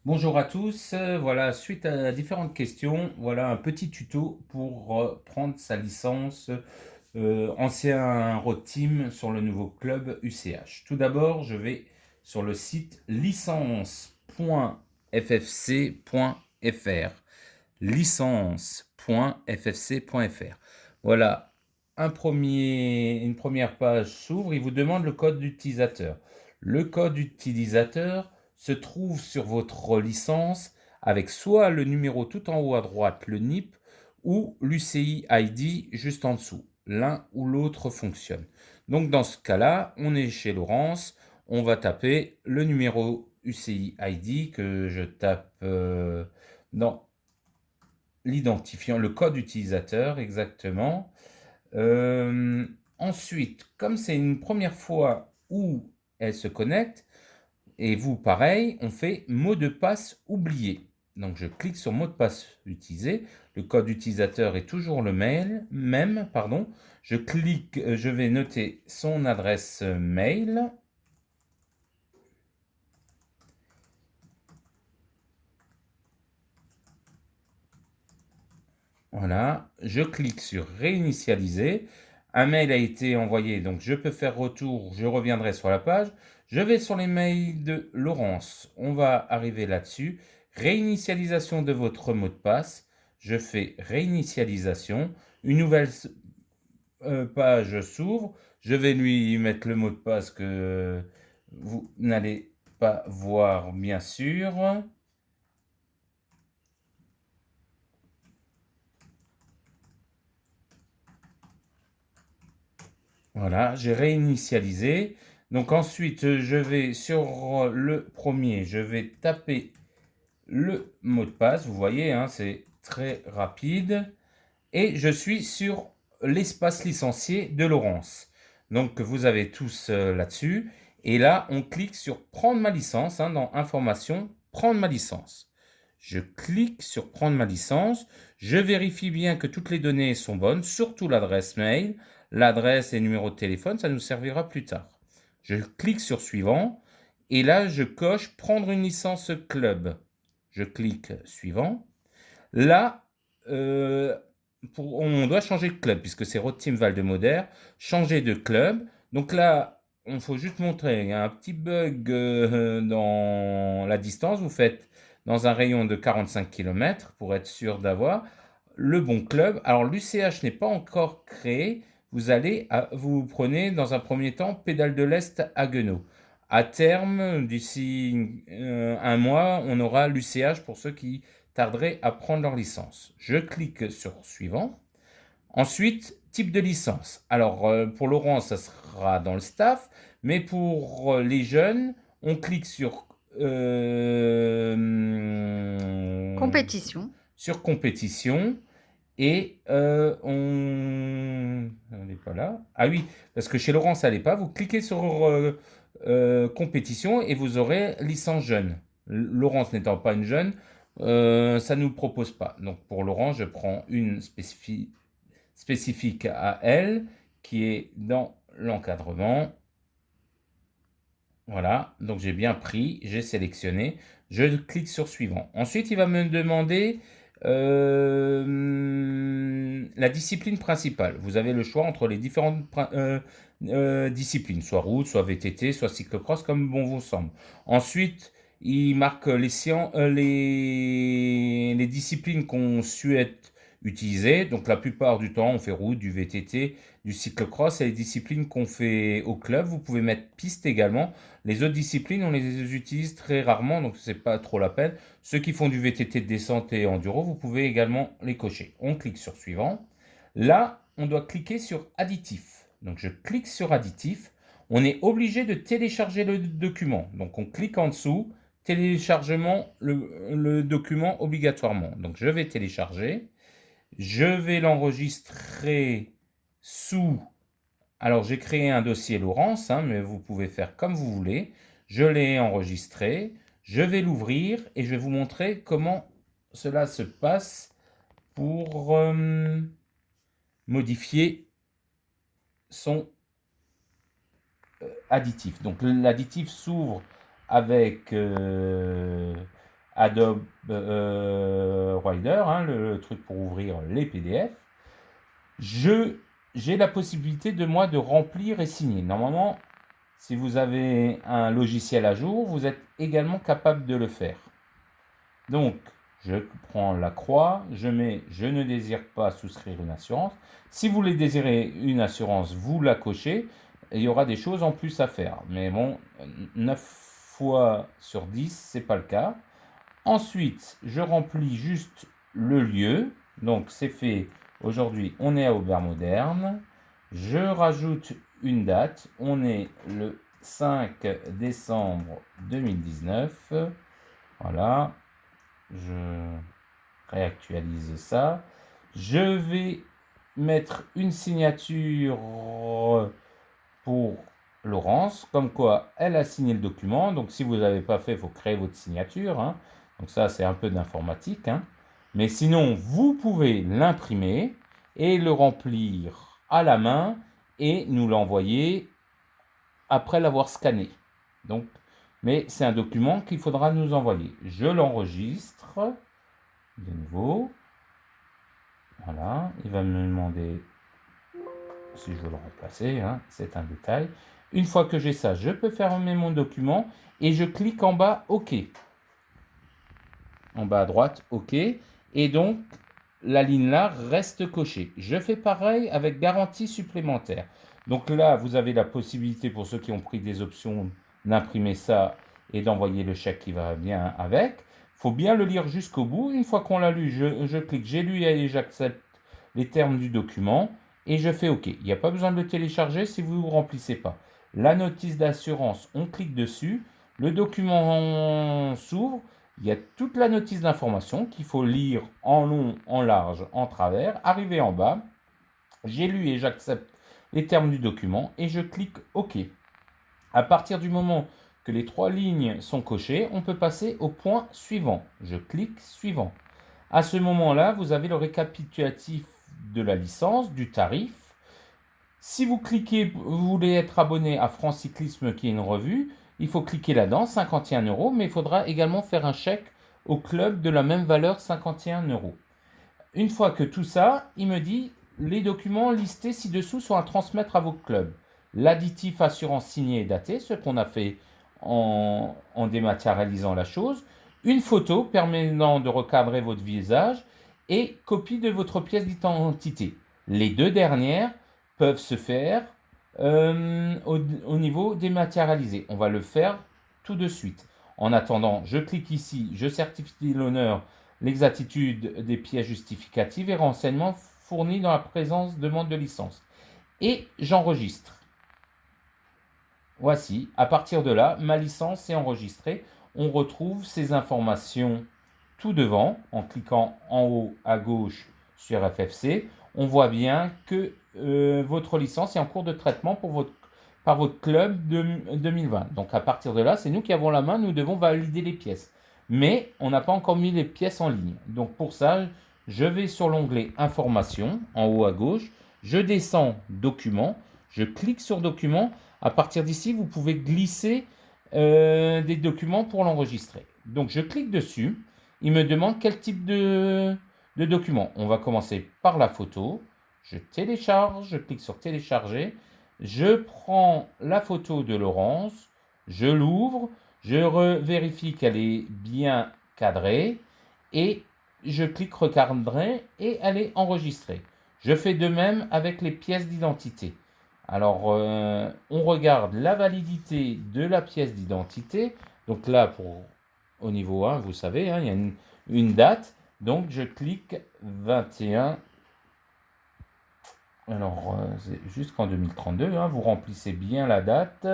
Bonjour à tous, voilà, suite à différentes questions, voilà un petit tuto pour prendre sa licence ancien road team sur le nouveau club UCH. Tout d'abord, je vais sur le site licence.ffc.fr. Licence.ffc.fr. Voilà, une première page s'ouvre, il vous demande le code d'utilisateur. Le code d'utilisateur se trouve sur votre licence avec soit le numéro tout en haut à droite, le NIP, ou l'UCI ID juste en dessous. L'un ou l'autre fonctionne. Donc dans ce cas-là, on est chez Laurence, on va taper le numéro UCI ID que je tape dans l'identifiant, le code utilisateur exactement. Euh, Ensuite, comme c'est une première fois où elle se connecte, et vous pareil, on fait mot de passe oublié. Donc je clique sur mot de passe utilisé. Le code utilisateur est toujours le même, pardon. Je clique, je vais noter son adresse mail. Voilà, je clique sur réinitialiser. Un mail a été envoyé, donc je peux faire retour, je reviendrai sur la page. Je vais sur les mails de Laurence. On va arriver là-dessus. Réinitialisation de votre mot de passe. Je fais réinitialisation. Une nouvelle page s'ouvre. Je vais lui mettre le mot de passe que vous n'allez pas voir, bien sûr. Voilà, j'ai réinitialisé. Donc ensuite, je vais sur le premier, je vais taper le mot de passe. Vous voyez, hein, c'est très rapide. Et je suis sur l'espace licencié de Laurence. Donc vous avez tous là-dessus. Et là, on clique sur prendre ma licence, hein, dans information, prendre ma licence. Je clique sur prendre ma licence. Je vérifie bien que toutes les données sont bonnes, surtout l'adresse mail, l'adresse et le numéro de téléphone, ça nous servira plus tard. Je clique sur suivant. Et là, je coche prendre une licence club. Je clique suivant. Là, euh, on doit changer de club puisque c'est Road Team Val-de-Moder. Changer de club. Donc là, il faut juste montrer, il y a un petit bug dans la distance. Vous faites dans un rayon de 45 km pour être sûr d'avoir le bon club. Alors l'UCH n'est pas encore créé. Vous prenez dans un premier temps Pédale de l'Est à Haguenau. À terme, d'ici un mois, on aura l'UCH pour ceux qui tarderaient à prendre leur licence. Je clique sur suivant. Ensuite, type de licence. Alors, pour Laurent, ça sera dans le staff, mais pour les jeunes, on clique Compétition. sur compétition et on... Elle n'est pas là. Ah oui, parce que chez Laurent, ça n'allait pas. Vous cliquez sur compétition et vous aurez licence jeune. Laurence n'étant pas une jeune, ça ne nous propose pas. Donc pour Laurent, je prends une spécifique à elle qui est dans l'encadrement. Voilà, donc j'ai bien pris, j'ai sélectionné, je clique sur suivant. Ensuite, il va me demander la discipline principale. Vous avez le choix entre les différentes disciplines, soit route, soit VTT, soit cyclocross, comme bon vous semble. Ensuite, il marque les disciplines qu'on souhaite utiliser. Donc la plupart du temps, on fait route, du VTT, du cyclocross et les disciplines qu'on fait au club. Vous pouvez mettre piste également. Les autres disciplines, on les utilise très rarement, donc c'est pas trop la peine. Ceux qui font du VTT de descente et enduro, vous pouvez également les cocher. On clique sur suivant. Là, on doit cliquer sur additif. Donc je clique sur additif. On est obligé de télécharger le document. Donc on clique en dessous, téléchargement le document obligatoirement. Donc je vais télécharger. Je vais l'enregistrer sous... Alors j'ai créé un dossier Laurence, hein, mais vous pouvez faire comme vous voulez. Je l'ai enregistré. Je vais l'ouvrir et je vais vous montrer comment cela se passe pour modifier son additif. Donc l'additif s'ouvre avec Adobe Reader, hein, le truc pour ouvrir les PDF, j'ai la possibilité de moi de remplir et signer. Normalement, si vous avez un logiciel à jour, vous êtes également capable de le faire. Donc, je prends la croix, je mets « Je ne désire pas souscrire une assurance ». Si vous voulez désirer une assurance, vous la cochez. Il y aura des choses en plus à faire. Mais bon, 9 fois sur 10, ce n'est pas le cas. Ensuite, je remplis juste le lieu. Donc, c'est fait. Aujourd'hui, on est à Aubert Moderne. Je rajoute une date. On est le 5 décembre 2019. Voilà. Je réactualise ça. Je vais mettre une signature pour Laurence, comme quoi elle a signé le document. Donc si vous n'avez pas fait, il faut créer votre signature, hein. Donc ça, c'est un peu d'informatique, hein. Mais sinon, vous pouvez l'imprimer et le remplir à la main et nous l'envoyer après l'avoir scanné. Donc, mais c'est un document qu'il faudra nous envoyer. Je l'enregistre de nouveau. Voilà, il va me demander si je veux le remplacer, hein, c'est un détail. Une fois que j'ai ça, je peux fermer mon document et je clique en bas OK. En bas à droite, OK. Et donc, la ligne là reste cochée. Je fais pareil avec garantie supplémentaire. Donc là, vous avez la possibilité pour ceux qui ont pris des options d'imprimer ça et d'envoyer le chèque qui va bien avec. Il faut bien le lire jusqu'au bout. Une fois qu'on l'a lu, je clique, j'ai lu et j'accepte les termes du document et je fais OK. Il n'y a pas besoin de le télécharger si vous ne remplissez pas. La notice d'assurance, on clique dessus. Le document s'ouvre. Il y a toute la notice d'information qu'il faut lire en long, en large, en travers. Arrivé en bas, j'ai lu et j'accepte les termes du document et je clique OK. À partir du moment que les 3 lignes sont cochées, on peut passer au point suivant. Je clique suivant. À ce moment-là, vous avez le récapitulatif de la licence, du tarif. Si vous cliquez, vous voulez être abonné à France Cyclisme, qui est une revue, il faut cliquer là-dedans, 51 €, mais il faudra également faire un chèque au club de la même valeur, 51 €. Une fois que tout ça, il me dit les documents listés ci-dessous sont à transmettre à vos clubs. L'additif assurance signé et daté, ce qu'on a fait en dématérialisant la chose. Une photo permettant de recadrer votre visage et copie de votre pièce d'identité. Les deux dernières peuvent se faire au niveau dématérialisé. On va le faire tout de suite. En attendant, je clique ici, je certifie l'honneur, l'exactitude des pièces justificatives et renseignements fournis dans la présence de demande de licence. Et j'enregistre. Voici, à partir de là, ma licence est enregistrée. On retrouve ces informations tout devant, en cliquant en haut à gauche sur FFC. On voit bien que votre licence est en cours de traitement par votre club de 2020. Donc à partir de là, c'est nous qui avons la main, nous devons valider les pièces. Mais on n'a pas encore mis les pièces en ligne. Donc pour ça, je vais sur l'onglet Informations, en haut à gauche. Je descends Documents. Je clique sur Documents. À partir d'ici, vous pouvez glisser des documents pour l'enregistrer. Donc je clique dessus. Il me demande quel type de document. On va commencer par la photo. Je télécharge, je clique sur télécharger. Je prends la photo de Laurence. Je l'ouvre. Je vérifie qu'elle est bien cadrée. Et je clique recadrer et elle est enregistrée. Je fais de même avec les pièces d'identité. Alors, on regarde la validité de la pièce d'identité. Donc là, au niveau 1, vous savez, hein, il y a une date. Donc, je clique 21. Alors, c'est jusqu'en 2032. Hein, vous remplissez bien la date.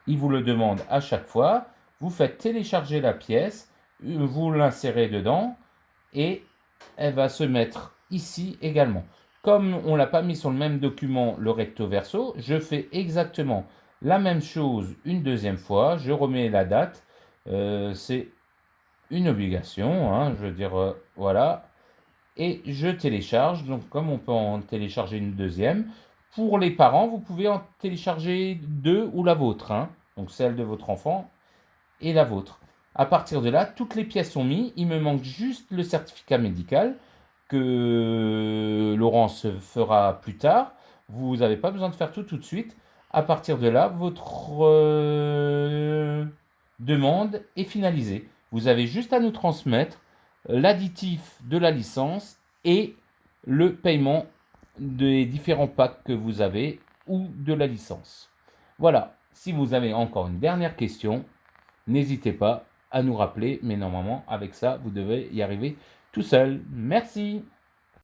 Il vous le demande à chaque fois. Vous faites télécharger la pièce. Vous l'insérez dedans. Et elle va se mettre ici également. Comme on ne l'a pas mis sur le même document, le recto verso, je fais exactement la même chose une deuxième fois. Je remets la date. C'est une obligation, hein, je veux dire, voilà. Et je télécharge. Donc comme on peut en télécharger une deuxième, Pour les parents, vous pouvez en télécharger 2 ou la vôtre, hein, donc celle de votre enfant et la vôtre. À partir de là, toutes les pièces sont mises. Il me manque juste le certificat médical que Laurence fera plus tard. Vous n'avez pas besoin de faire tout de suite. À partir de là, votre demande est finalisée. Vous avez juste à nous transmettre l'additif de la licence et le paiement des différents packs que vous avez ou de la licence. Voilà, si vous avez encore une dernière question, n'hésitez pas à nous rappeler, mais normalement avec ça, vous devez y arriver tout seul. Merci.